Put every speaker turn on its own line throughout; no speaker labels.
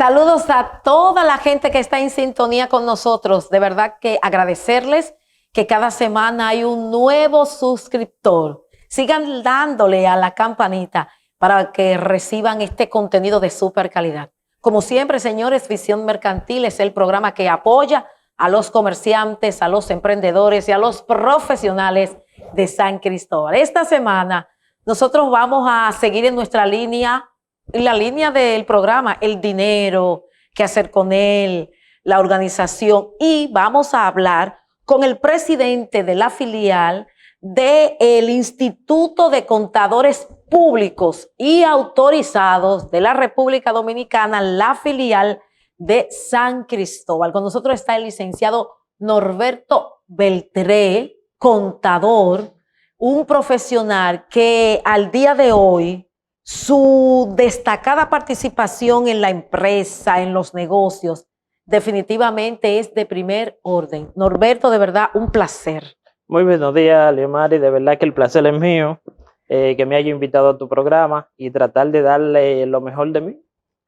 Saludos a toda la gente que está en sintonía con nosotros. De verdad que agradecerles que cada semana hay un nuevo suscriptor. Sigan dándole a la campanita para que reciban este contenido de súper calidad. Como siempre, señores, Visión Mercantil es el programa que apoya a los comerciantes, a los emprendedores y a los profesionales de San Cristóbal. Esta semana nosotros vamos a seguir en nuestra línea, la línea del programa, el dinero, qué hacer con él, la organización, y vamos a hablar con el presidente de la filial del Instituto de Contadores Públicos y Autorizados de la República Dominicana, la filial de San Cristóbal. Con nosotros está el licenciado Norberto Beltré, contador, un profesional que al día de hoy su destacada participación en la empresa, en los negocios, definitivamente es de primer orden. Norberto, de verdad, un placer.
Muy buenos días, Leomari. De verdad que el placer es mío, que me haya invitado a tu programa y tratar de darle lo mejor de mí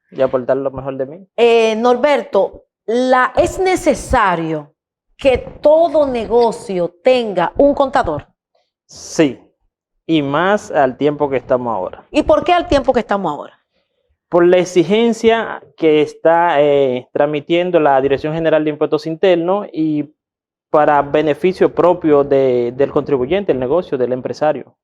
y aportar lo mejor de mí.
Norberto, es necesario que todo negocio tenga un contador.
Sí, y más al tiempo que estamos ahora.
¿Y por qué al tiempo que estamos ahora?
Por la exigencia que está transmitiendo la Dirección General de Impuestos Internos y para beneficio propio del contribuyente, el negocio, del empresario.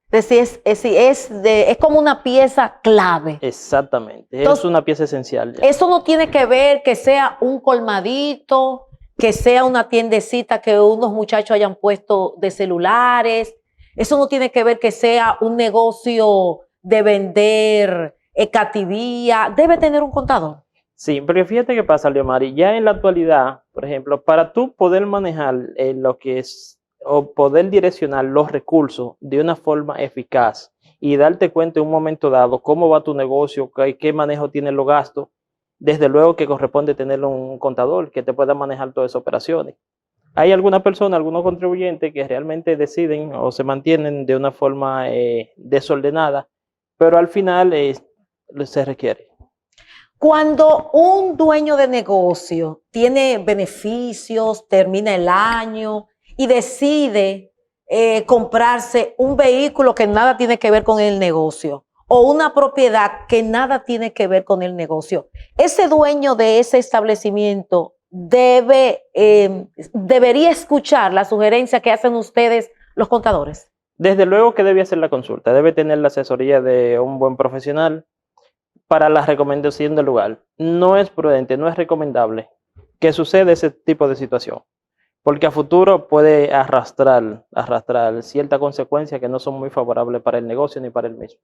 Es decir, es como una pieza clave.
Exactamente,
Entonces,
es una pieza esencial.
Eso no tiene que ver que sea un colmadito, que sea una tiendecita que unos muchachos hayan puesto de celulares. Eso no tiene que ver que sea un negocio de vender cativía. Debe tener un contador.
Sí, porque fíjate qué pasa, Leomari. Ya en la actualidad, por ejemplo, para tú poder manejar lo que es o poder direccionar los recursos de una forma eficaz y darte cuenta en un momento dado cómo va tu negocio, qué manejo tienen los gastos, desde luego que corresponde tener un contador que te pueda manejar todas esas operaciones. Hay algunas personas, algunos contribuyentes que realmente deciden o se mantienen de una forma desordenada, pero al final se requiere.
Cuando un dueño de negocio tiene beneficios, termina el año y decide comprarse un vehículo que nada tiene que ver con el negocio o una propiedad que nada tiene que ver con el negocio, ese dueño de ese establecimiento debería escuchar la sugerencia que hacen ustedes los contadores.
Desde luego que debe hacer la consulta, debe tener la asesoría de un buen profesional para la recomendación del lugar. No es prudente, no es recomendable que suceda ese tipo de situación, porque a futuro puede arrastrar ciertas consecuencias que no son muy favorables para el negocio ni para el mismo.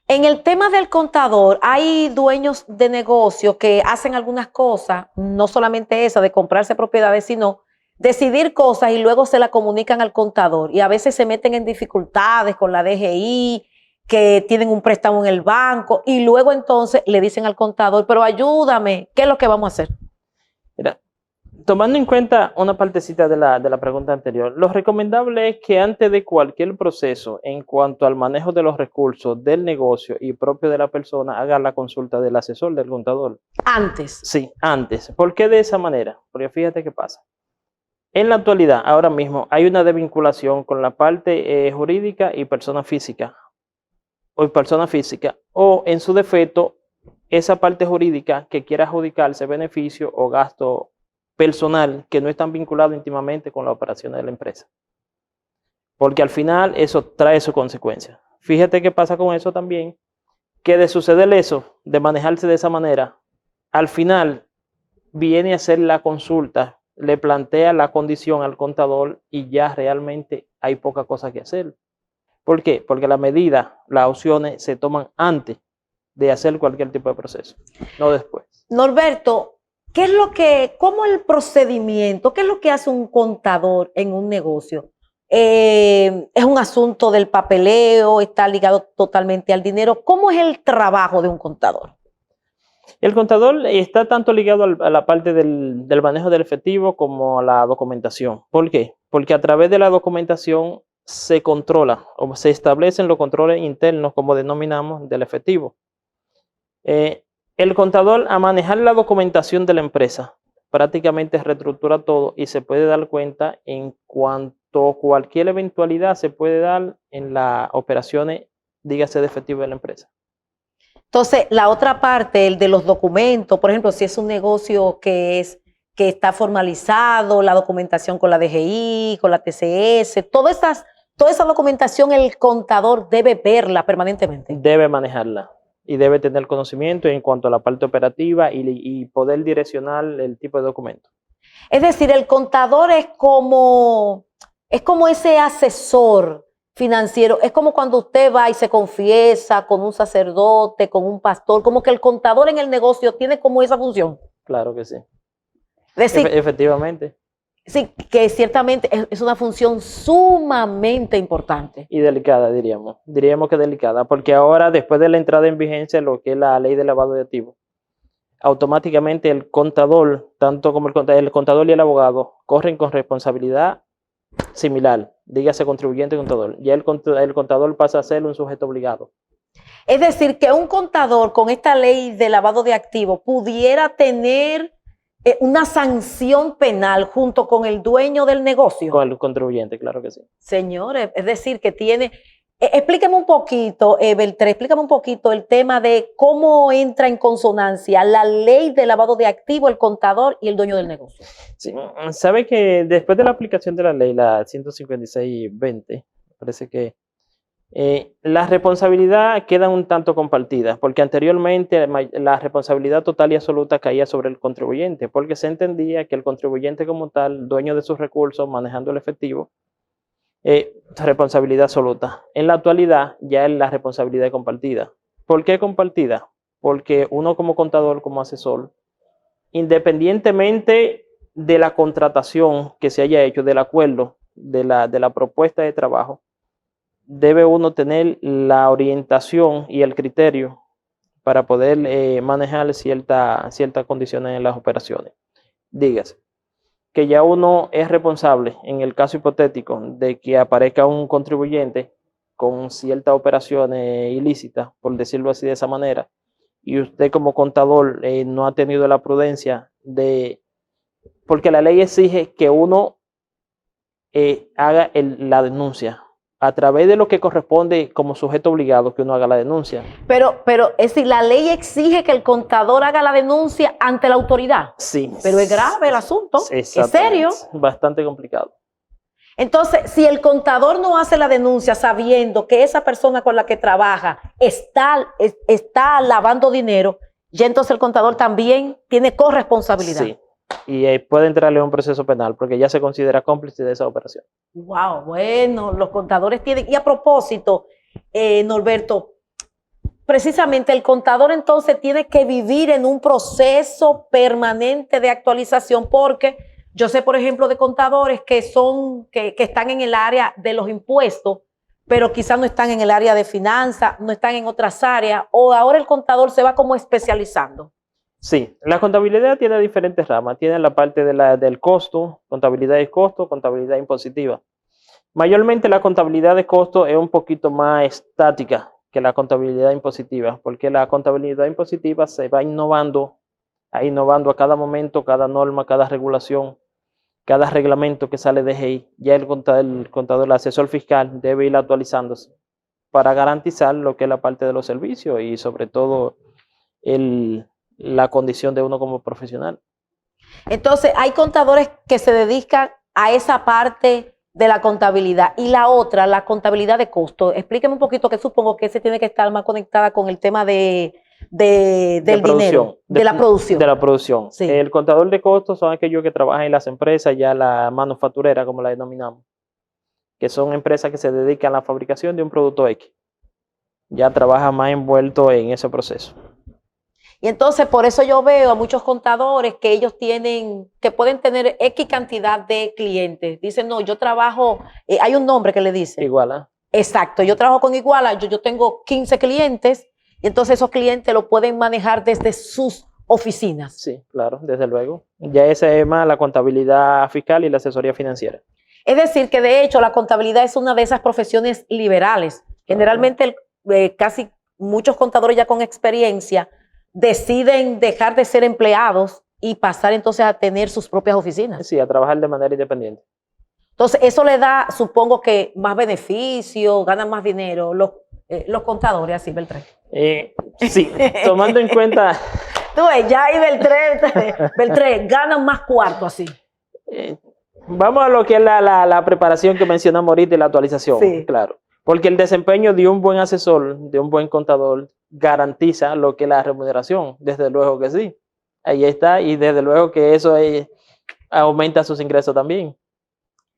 En el tema del contador, hay dueños de negocio que hacen algunas cosas, no solamente esa de comprarse propiedades, sino decidir cosas y luego se la comunican al contador y a veces se meten en dificultades con la DGI, que tienen un préstamo en el banco y luego entonces le dicen al contador, pero ayúdame, ¿qué es lo que vamos a hacer?
Mira, tomando en cuenta una partecita de la pregunta anterior, lo recomendable es que antes de cualquier proceso en cuanto al manejo de los recursos del negocio y propio de la persona, haga la consulta del asesor, del contador.
Antes.
Sí, antes. ¿Por qué de esa manera? Porque fíjate qué pasa. En la actualidad, ahora mismo, hay una desvinculación con la parte jurídica y persona física. O en su defecto, esa parte jurídica que quiera adjudicarse beneficio o gasto personal que no están vinculados íntimamente con la operación de la empresa. Porque al final eso trae su consecuencia. Fíjate qué pasa con eso también, que de suceder eso, de manejarse de esa manera, al final viene a hacer la consulta, le plantea la condición al contador y ya realmente hay poca cosa que hacer. ¿Por qué? Porque las medidas, las opciones se toman antes de hacer cualquier tipo de proceso, no después.
Norberto, cómo el procedimiento, qué es lo que hace un contador en un negocio? ¿Es un asunto del papeleo? ¿Está ligado totalmente al dinero? ¿Cómo es el trabajo de un contador?
El contador está tanto ligado a la parte del manejo del efectivo como a la documentación. ¿Por qué? Porque a través de la documentación se controla o se establecen los controles internos, como denominamos, del efectivo. El contador, a manejar la documentación de la empresa, prácticamente reestructura todo y se puede dar cuenta en cuanto cualquier eventualidad se puede dar en las operaciones, dígase, de efectivo de la empresa.
Entonces, la otra parte, el de los documentos, por ejemplo, si es un negocio que está formalizado, la documentación con la DGI, con la TCS, toda esa documentación el contador debe verla permanentemente.
Debe manejarla y debe tener conocimiento en cuanto a la parte operativa y poder direccionar el tipo de documento.
Es decir, el contador es como ese asesor financiero, es como cuando usted va y se confiesa con un sacerdote, con un pastor, como que el contador en el negocio tiene como esa función.
Claro que sí.
Es decir,
efectivamente.
Sí, que ciertamente es una función sumamente importante.
Y delicada, diríamos. Diríamos que delicada, porque ahora, después de la entrada en vigencia, lo que es la ley de lavado de activos, automáticamente el contador, tanto como el contador y el abogado, corren con responsabilidad similar, dígase contribuyente y contador. Ya el contador pasa a ser un sujeto obligado.
Es decir, que un contador con esta ley de lavado de activos pudiera tener una sanción penal junto con el dueño del negocio.
Con el contribuyente, claro que sí.
Señores, es decir, que tiene... explíqueme un poquito, Beltré, explícame un poquito el tema de cómo entra en consonancia la ley de lavado de activos, el contador y el dueño del negocio.
Sí, sabe que después de la aplicación de la ley, la 156-20, parece que la responsabilidad queda un tanto compartida, porque anteriormente la responsabilidad total y absoluta caía sobre el contribuyente, porque se entendía que el contribuyente como tal, dueño de sus recursos, manejando el efectivo, responsabilidad absoluta. En la actualidad ya es la responsabilidad compartida. ¿Por qué compartida? Porque uno como contador, como asesor, independientemente de la contratación que se haya hecho, del acuerdo, de la propuesta de trabajo, debe uno tener la orientación y el criterio para poder manejar ciertas condiciones en las operaciones. Dígase que ya uno es responsable en el caso hipotético de que aparezca un contribuyente con ciertas operaciones ilícitas, por decirlo así de esa manera, y usted como contador no ha tenido la prudencia porque la ley exige que uno haga la denuncia a través de lo que corresponde como sujeto obligado, que uno haga la denuncia.
Pero es decir, la ley exige que el contador haga la denuncia ante la autoridad.
Sí.
Pero es grave el asunto, es serio.
Bastante complicado.
Entonces, si el contador no hace la denuncia sabiendo que esa persona con la que trabaja está lavando dinero, ya entonces el contador también tiene corresponsabilidad.
Sí. Y puede entrarle a un proceso penal porque ya se considera cómplice de esa operación.
Wow, bueno, los contadores tienen... Y a propósito, Norberto, precisamente el contador entonces tiene que vivir en un proceso permanente de actualización porque yo sé, por ejemplo, de contadores que están en el área de los impuestos, pero quizás no están en el área de finanzas, no están en otras áreas, o ahora el contador se va como especializando.
Sí, la contabilidad tiene diferentes ramas. Tiene la parte del costo, contabilidad de costo, contabilidad impositiva. Mayormente la contabilidad de costo es un poquito más estática que la contabilidad impositiva, porque la contabilidad impositiva se va innovando a cada momento, cada norma, cada regulación, cada reglamento que sale de GI. Ya el contador, el asesor fiscal debe ir actualizándose para garantizar lo que es la parte de los servicios y sobre todo la condición de uno como profesional.
Entonces, hay contadores que se dedican a esa parte de la contabilidad y la otra, la contabilidad de costo. Explíqueme un poquito, que supongo que ese tiene que estar más conectada con el tema del dinero, de la producción.
De la producción.
Sí.
El contador de costos son aquellos que trabajan en las empresas, ya la manufacturera, como la denominamos, que son empresas que se dedican a la fabricación de un producto X. Ya trabaja más envuelto en ese proceso.
Y entonces por eso yo veo a muchos contadores que ellos que pueden tener X cantidad de clientes. Dicen, no, yo trabajo, hay un nombre que le dice.
Iguala.
Exacto, yo trabajo con Iguala, yo tengo 15 clientes y entonces esos clientes lo pueden manejar desde sus oficinas.
Sí, claro, desde luego. Ya esa es más la contabilidad fiscal y la asesoría financiera.
Es decir, que de hecho la contabilidad es una de esas profesiones liberales. Generalmente casi muchos contadores ya con experiencia deciden dejar de ser empleados y pasar entonces a tener sus propias oficinas.
Sí, a trabajar de manera independiente.
Entonces, eso le da, supongo que más beneficio, ganan más dinero los contadores, así, Beltrán.
Sí, tomando en cuenta...
Tú ves, ya ahí Beltrán ganan más cuarto así.
Vamos a lo que es la preparación que mencionamos ahorita y la actualización,
Sí.
claro. Porque el desempeño de un buen asesor, de un buen contador, garantiza lo que es la remuneración, desde luego que sí. Ahí está, y desde luego que eso aumenta sus ingresos también.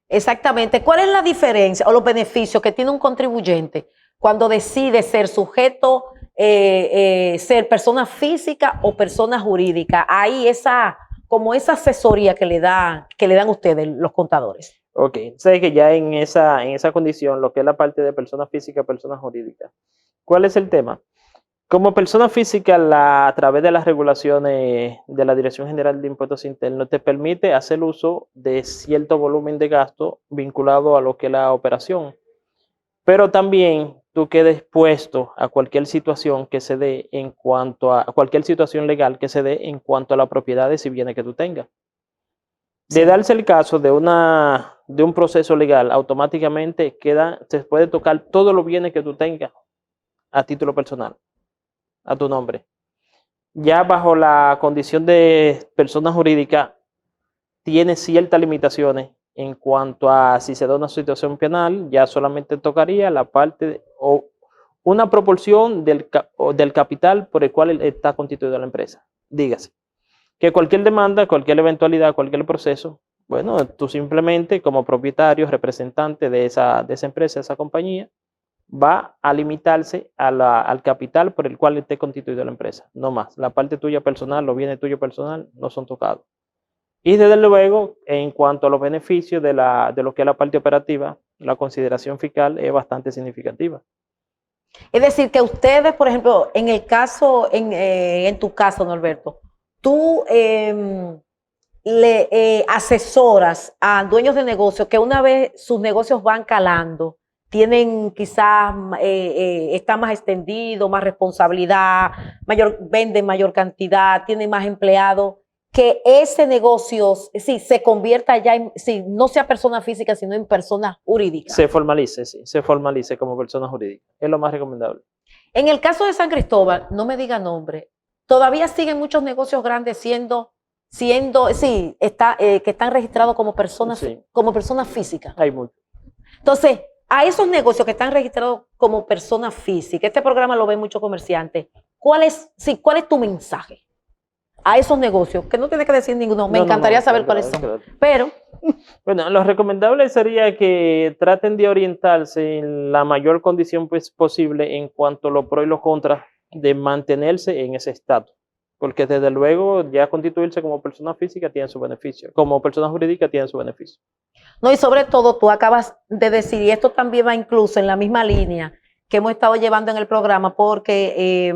Exactamente. ¿Cuál es la diferencia o los beneficios que tiene un contribuyente cuando decide ser sujeto, ser persona física o persona jurídica? Ahí como esa asesoría que le dan ustedes, los contadores.
Ok, sé que ya en esa condición, lo que es la parte de persona física, persona jurídica. ¿Cuál es el tema? Como persona física, a través de las regulaciones de la Dirección General de Impuestos Internos, te permite hacer uso de cierto volumen de gasto vinculado a lo que es la operación. Pero también tú quedes expuesto a cualquier situación que se dé en cuanto a cualquier situación legal que se dé en cuanto a las propiedades y bienes que tú tengas. De darse el caso de un proceso legal, automáticamente se puede tocar todos los bienes que tú tengas a título personal, a tu nombre. Ya bajo la condición de persona jurídica, tiene ciertas limitaciones en cuanto a si se da una situación penal, ya solamente tocaría la parte o una proporción del capital por el cual está constituida la empresa. Dígase que cualquier demanda, cualquier eventualidad, cualquier proceso, bueno, tú simplemente como propietario, representante de esa empresa, de esa compañía, va a limitarse al capital por el cual esté constituida la empresa, no más. La parte tuya personal, los bienes tuyos personal no son tocados. Y desde luego, en cuanto a los beneficios de lo que es la parte operativa, la consideración fiscal es bastante significativa.
Es decir, que ustedes, por ejemplo, en tu caso, Norberto, tú le asesoras a dueños de negocios que una vez sus negocios van calando, tienen quizás, está más extendido, más responsabilidad, venden mayor cantidad, tienen más empleados, que ese negocio sí, se convierta ya en, sí, no sea persona física, sino en persona jurídica.
Se formalice, sí, se formalice como persona jurídica. Es lo más recomendable.
En el caso de San Cristóbal, no me diga nombre, todavía siguen muchos negocios grandes que están registrados como personas,
Sí.
como personas físicas.
Hay mucho.
Entonces, a esos negocios que están registrados como personas físicas, este programa lo ven muchos comerciantes, ¿cuál es tu mensaje a esos negocios? Que no tiene que decir ninguno, me encantaría saber cuáles son.
Claro.
Pero,
bueno, lo recomendable sería que traten de orientarse en la mayor condición posible en cuanto a los pros y los contras de mantenerse en ese estatus. Porque desde luego ya constituirse como persona física tiene su beneficio, como persona jurídica tiene su beneficio.
no, y sobre todo tú acabas de decir, y esto también va incluso en la misma línea que hemos estado llevando en el programa, porque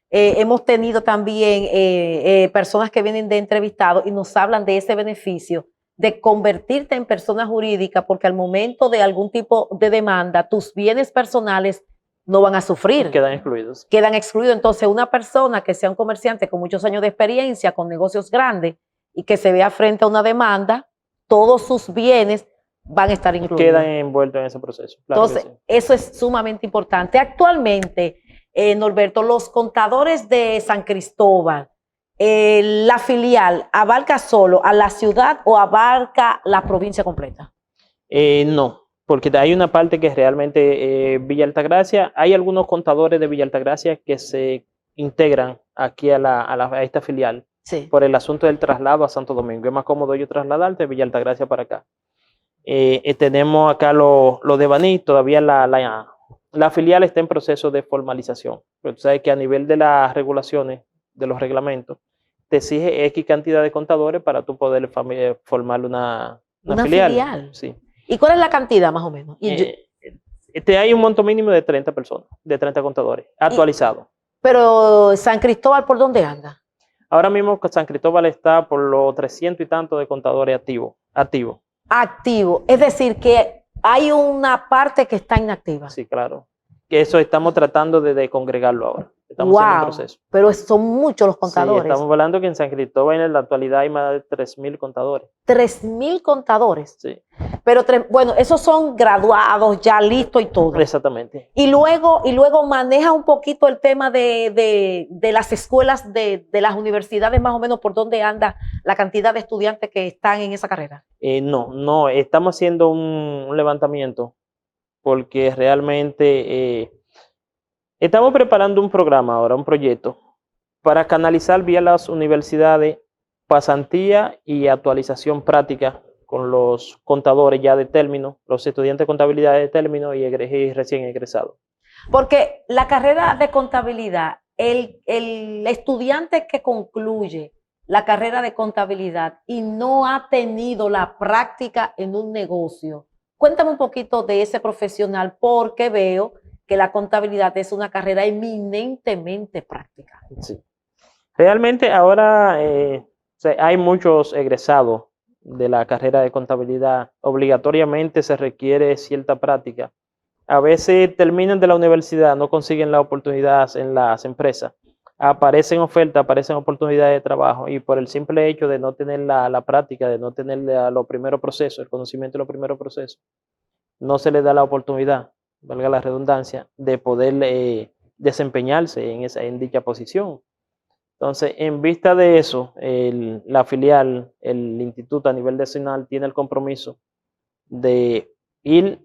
hemos tenido también personas que vienen de entrevistados y nos hablan de ese beneficio de convertirte en persona jurídica, porque al momento de algún tipo de demanda, tus bienes personales no van a sufrir.
Quedan excluidos.
Quedan excluidos. Entonces, una persona que sea un comerciante con muchos años de experiencia, con negocios grandes, y que se vea frente a una demanda, todos sus bienes van a estar incluidos.
Quedan envueltos en ese proceso. Claro.
Entonces, sí, eso es sumamente importante. Actualmente, Norberto, los contadores de San Cristóbal, la filial, ¿abarca solo a la ciudad o abarca la provincia completa?
No, porque hay una parte que es realmente Villa Altagracia. Hay algunos contadores de Villa Altagracia que se integran aquí a esta filial, sí, por el asunto del traslado a Santo Domingo. Es más cómodo yo trasladarte de Villa Altagracia para acá. Tenemos acá lo de Baní, todavía la filial está en proceso de formalización. Pero tú sabes que a nivel de las regulaciones, de los reglamentos, te exige X cantidad de contadores para tú poder formar una filial. Sí.
¿Y cuál es la cantidad más o menos?
Hay un monto mínimo de 30 personas, de 30 contadores, actualizado.
Pero San Cristóbal, ¿por dónde anda?
Ahora mismo San Cristóbal está por los 300 y tanto de contadores activos. Activo,
es decir, que hay una parte que está inactiva.
Sí, claro. que eso estamos tratando de congregarlo ahora. Estamos haciendo un proceso.
Pero son muchos los
Sí,
contadores.
estamos hablando que en San Cristóbal en la actualidad hay más de 3.000 contadores.
3.000 contadores.
Sí,
Pero bueno, esos son graduados, ya listos y todo.
exactamente.
Y luego maneja un poquito el tema de las escuelas, de las universidades, más o menos por dónde anda la cantidad de estudiantes que están en esa carrera.
No, estamos haciendo un levantamiento porque realmente estamos preparando un programa ahora, un proyecto, para canalizar vía las universidades pasantía y actualización práctica con los contadores ya de término, los estudiantes de contabilidad de término y recién egresados.
Porque la carrera de contabilidad, el estudiante que concluye la carrera de contabilidad y no ha tenido la práctica en un negocio, cuéntame un poquito de ese profesional, porque veo que la contabilidad es una carrera eminentemente práctica.
Sí. Realmente ahora hay muchos egresados de la carrera de contabilidad. Obligatoriamente se requiere cierta práctica. A veces terminan de la universidad, no consiguen la oportunidad en las empresas. Aparecen ofertas, aparecen oportunidades de trabajo y por el simple hecho de no tener la práctica, de no tener los primeros procesos, el conocimiento de los primeros procesos, no se les da la oportunidad, valga la redundancia, de poder desempeñarse en dicha posición. Entonces, en vista de eso, la filial, el instituto a nivel nacional tiene el compromiso de ir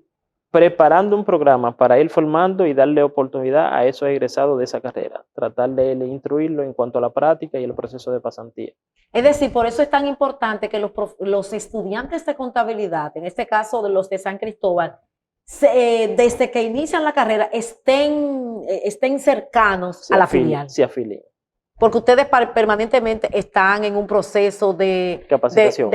preparando un programa para ir formando y darle oportunidad a esos egresados de esa carrera, tratar de instruirlo en cuanto a la práctica y el proceso de pasantía.
Es decir, por eso es tan importante que los estudiantes de contabilidad, en este caso de los de San Cristóbal, desde que inician la carrera estén cercanos a la filial.
Se afilien.
Porque ustedes permanentemente están en un proceso de capacitación.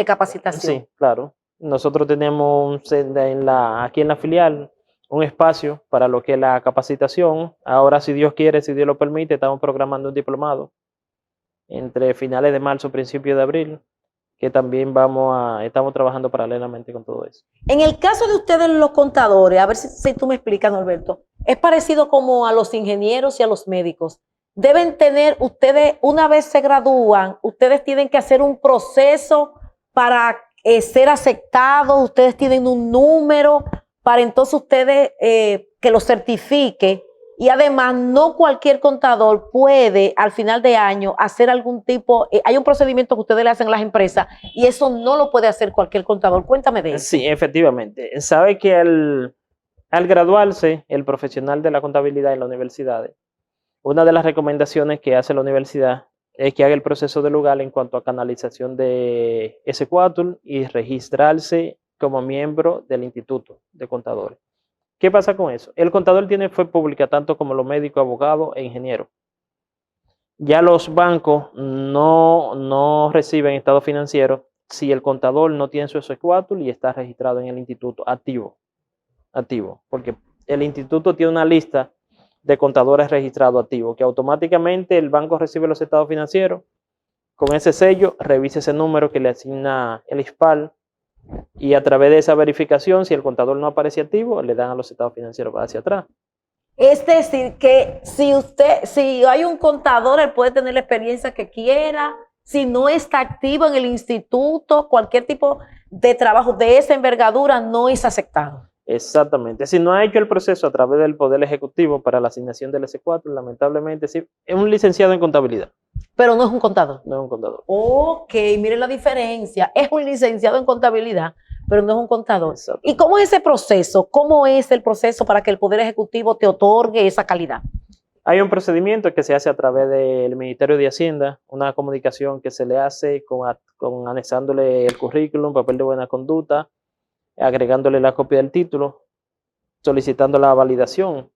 Sí, claro. Nosotros tenemos aquí en la filial un espacio para lo que es la capacitación. Ahora, si Dios quiere, si Dios lo permite, estamos programando un diplomado entre finales de marzo, principios de abril, que también estamos trabajando paralelamente con todo eso.
En el caso de ustedes los contadores, a ver si tú me explicas, Norberto, es parecido como a los ingenieros y a los médicos. Deben tener ustedes, una vez se gradúan, ustedes tienen que hacer un proceso para ser aceptados, ustedes tienen un número para entonces ustedes que lo certifique, y además no cualquier contador puede al final de año hacer algún tipo, hay un procedimiento que ustedes le hacen a las empresas y eso no lo puede hacer cualquier contador. Cuéntame de eso.
Sí, efectivamente. Sabe que al graduarse el profesional de la contabilidad en las universidades, una de las recomendaciones que hace la universidad es que haga el proceso de lugar en cuanto a canalización de S4 y registrarse como miembro del Instituto de Contadores. ¿Qué pasa con eso? El contador tiene fe pública tanto como los médicos, abogados e ingenieros. Ya los bancos no reciben estado financiero si el contador no tiene su S4 y está registrado en el instituto activo, porque el instituto tiene una lista de contadores registrados activos, que automáticamente el banco recibe los estados financieros, con ese sello revisa ese número que le asigna el ISPAL y a través de esa verificación, si el contador no aparece activo, le dan a los estados financieros hacia atrás.
Es decir, que si hay un contador, él puede tener la experiencia que quiera, si no está activo en el instituto, cualquier tipo de trabajo de esa envergadura no es aceptado.
Exactamente. Si no ha hecho el proceso a través del Poder Ejecutivo para la asignación del S4, lamentablemente sí, es un licenciado en contabilidad.
Pero no es un contador.
No es un contador.
Ok, miren la diferencia. Es un licenciado en contabilidad, pero no es un contador.
Exacto.
¿Y cómo es ese proceso? ¿Cómo es el proceso para que el Poder Ejecutivo te otorgue esa calidad?
Hay un procedimiento que se hace a través del Ministerio de Hacienda, una comunicación que se le hace con anexándole el currículum, papel de buena conducta, agregándole la copia del título, solicitando la validación.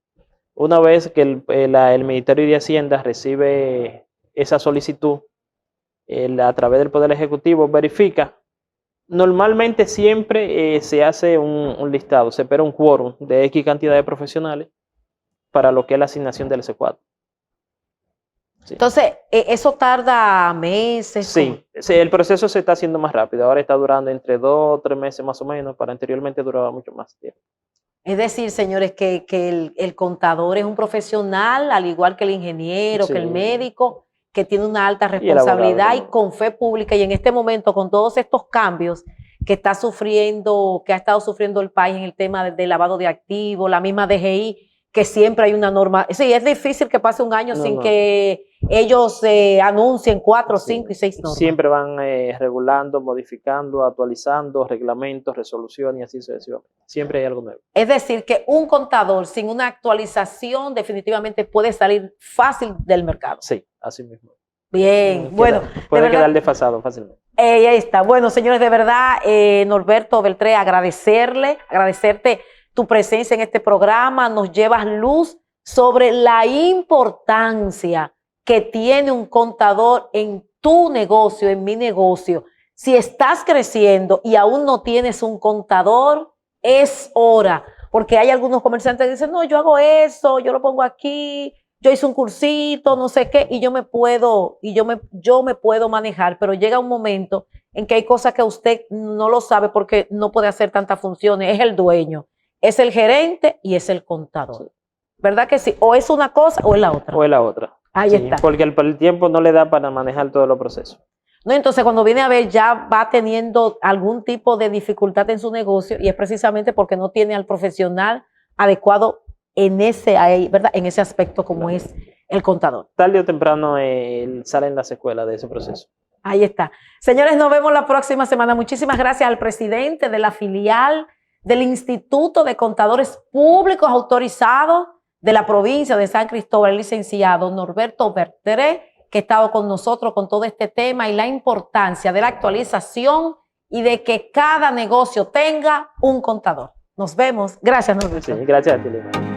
Una vez que el Ministerio de Hacienda recibe esa solicitud, a través del Poder Ejecutivo verifica. Normalmente siempre se hace un listado, se espera un quórum de X cantidad de profesionales para lo que es la asignación del S4. Sí.
Entonces, ¿eso tarda meses?
Sí, el proceso se está haciendo más rápido. Ahora está durando entre 2 o 3 meses más o menos. Para anteriormente duraba mucho más tiempo.
Es decir, señores, que el contador es un profesional, al igual que el ingeniero, que el
Sí.
médico, que tiene una alta
Y el abogado
responsabilidad y
también.
con fe pública. Y en este momento, con todos estos cambios que está sufriendo, que ha estado sufriendo el país en el tema de lavado de activos, la misma DGI, que siempre hay una norma. Sí, es difícil que pase un año
No,
sin
no.
que ellos anuncien 4,
Sí.
5 y 6 normas.
Siempre van regulando, modificando, actualizando reglamentos, resoluciones y así sucesivamente. Siempre hay algo nuevo.
Es decir, que un contador sin una actualización definitivamente puede salir fácil del mercado.
Sí, así mismo.
Bien, bueno.
Puede
de verdad,
quedar desfasado fácilmente.
ahí está. Bueno, señores, de verdad, Norberto Beltré, agradecerte tu presencia en este programa. Nos llevas luz sobre la importancia que tiene un contador en tu negocio, en mi negocio. Si estás creciendo y aún no tienes un contador, es hora, porque hay algunos comerciantes que dicen, no, yo hago eso, yo lo pongo aquí, yo hice un cursito, no sé qué, y yo me puedo manejar, pero llega un momento en que hay cosas que usted no lo sabe porque no puede hacer tantas funciones, es el dueño, es el gerente y es el contador. ¿Verdad que sí? O es una cosa o es la otra.
O es la otra.
Ahí
Sí,
está.
porque el tiempo no le da para manejar todos los procesos.
No, entonces cuando viene a ver ya va teniendo algún tipo de dificultad en su negocio y es precisamente porque no tiene al profesional adecuado en ese, ¿verdad? En ese aspecto como
Claro.
es el contador.
Tarde o temprano salen las secuelas de ese proceso.
Ahí está. Señores, nos vemos la próxima semana. Muchísimas gracias al presidente de la filial del Instituto de Contadores Públicos Autorizados de la provincia de San Cristóbal, el licenciado Norberto Beltré, que ha estado con nosotros con todo este tema y la importancia de la actualización y de que cada negocio tenga un contador. Nos vemos. Gracias, Norberto.
Sí, gracias a ti, Lina.